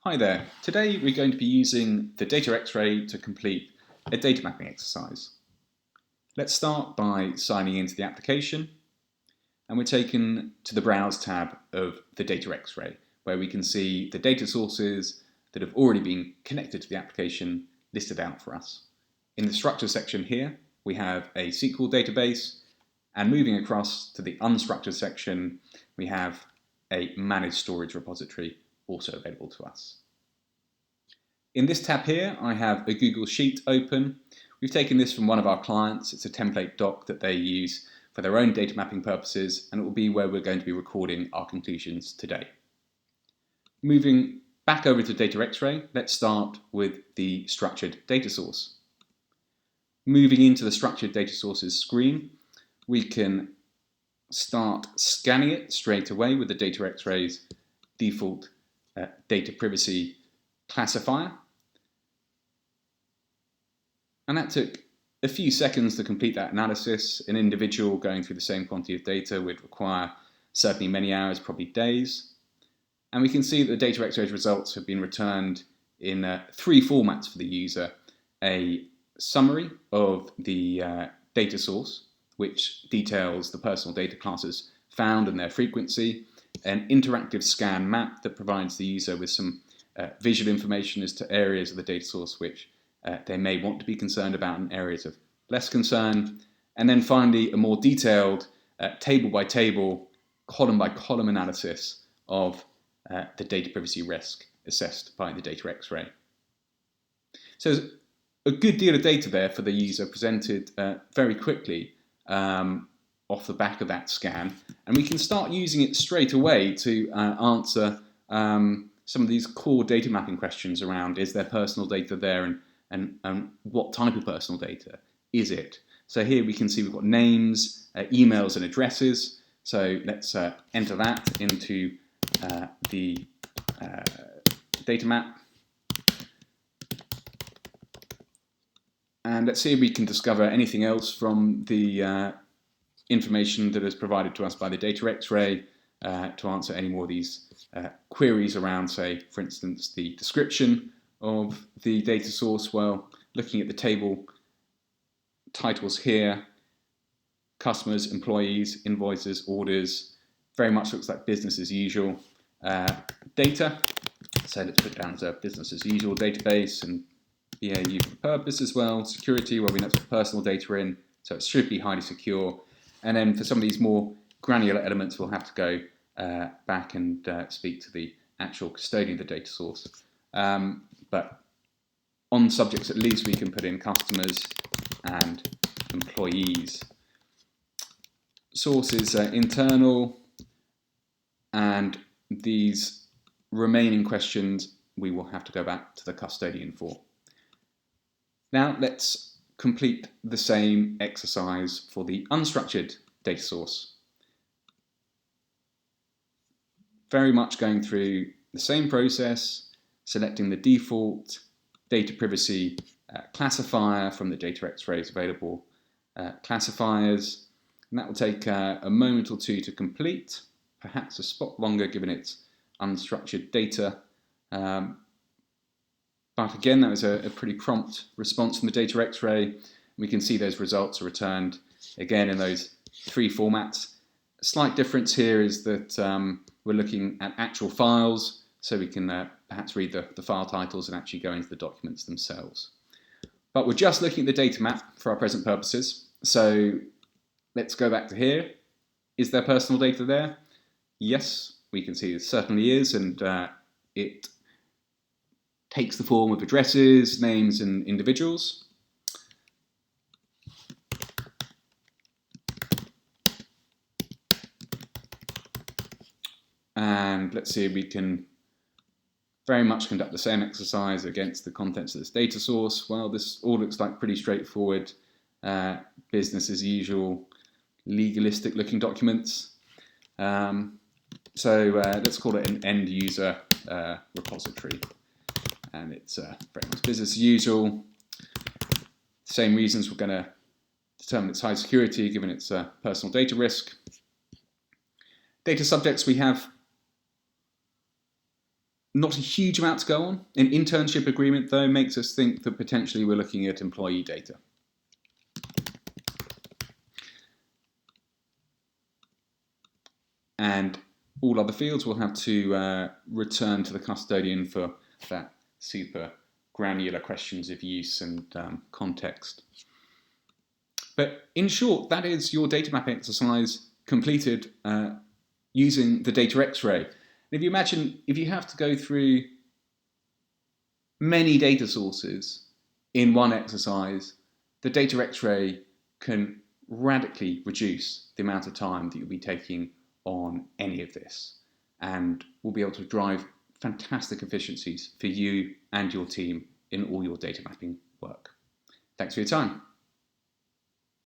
Hi there. Today we're going to be using the data X-ray to complete a data mapping exercise. Let's start by signing into the application, and we're taken to the Browse tab of the data X-ray, where we can see the data sources that have already been connected to the application listed out for us. In the structure section here, we have a SQL database, and moving across to the unstructured section, we have a managed storage repository also available to us. In this tab here, I have a Google Sheet open. We've taken this from one of our clients. It's a template doc that they use for their own data mapping purposes, and it will be where we're going to be recording our conclusions today. Moving back over to Data X-ray, let's start with the structured data source. Moving into the structured data sources screen, we can start scanning it straight away with the Data X-ray's default data privacy classifier. And that took a few seconds to complete that analysis. An individual going through the same quantity of data would require certainly many hours, probably days. And we can see that the Data X-ray's results have been returned in three formats for the user: a summary of the data source, which details the personal data classes found and their frequency, an interactive scan map that provides the user with some visual information as to areas of the data source which they may want to be concerned about and areas of less concern, and then finally a more detailed table by table, column by column analysis of the data privacy risk assessed by the Data X-ray. So there's a good deal of data there for the user presented very quickly off the back of that scan, and we can start using it straight away to answer some of these core data mapping questions around: is there personal data there, and what type of personal data is it? So here we can see we've got names, emails and addresses. So let's enter that into the data map. And let's see if we can discover anything else from the information that is provided to us by the Data X-ray to answer any more of these queries around, say, for instance, the description of the data source. Well, looking at the table titles here, customers, employees, invoices, orders, very much looks like business as usual data. So let's put it down as a business as usual database, and BAU for purpose as well. Security, well, we know to put personal data in, so it should be highly secure. And then for some of these more granular elements, we'll have to go back and speak to the actual custodian of the data source. But on subjects, at least, we can put in customers and employees. Source is internal, and these remaining questions we will have to go back to the custodian for. Now let's complete the same exercise for the unstructured data source. Very much going through the same process, selecting the default data privacy classifier from the Data X-ray's available classifiers. And that will take a moment or two to complete, perhaps a spot longer given its unstructured data. But again, that was a pretty prompt response from the Data X-ray. We can see those results are returned again in those three formats. A slight difference here is that we're looking at actual files, so we can perhaps read the file titles and actually go into the documents themselves. But we're just looking at the data map for our present purposes. So let's go back to here. Is there personal data there? Yes, we can see it certainly is, and it takes the form of addresses, names, and individuals. And let's see if we can very much conduct the same exercise against the contents of this data source. Well, this all looks like pretty straightforward, business as usual, legalistic looking documents. So let's call it an end user repository. And it's very much business as usual. Same reasons we're going to determine its high security given its personal data risk. Data subjects, we have Not a huge amount to go on. An internship agreement, though, makes us think that potentially we're looking at employee data. And all other fields will have to return to the custodian for that super granular questions of use and context. But in short, that is your data mapping exercise completed using the data X-ray. If you imagine, if you have to go through many data sources in one exercise, the data X-ray can radically reduce the amount of time that you'll be taking on any of this, and will be able to drive fantastic efficiencies for you and your team in all your data mapping work. Thanks for your time.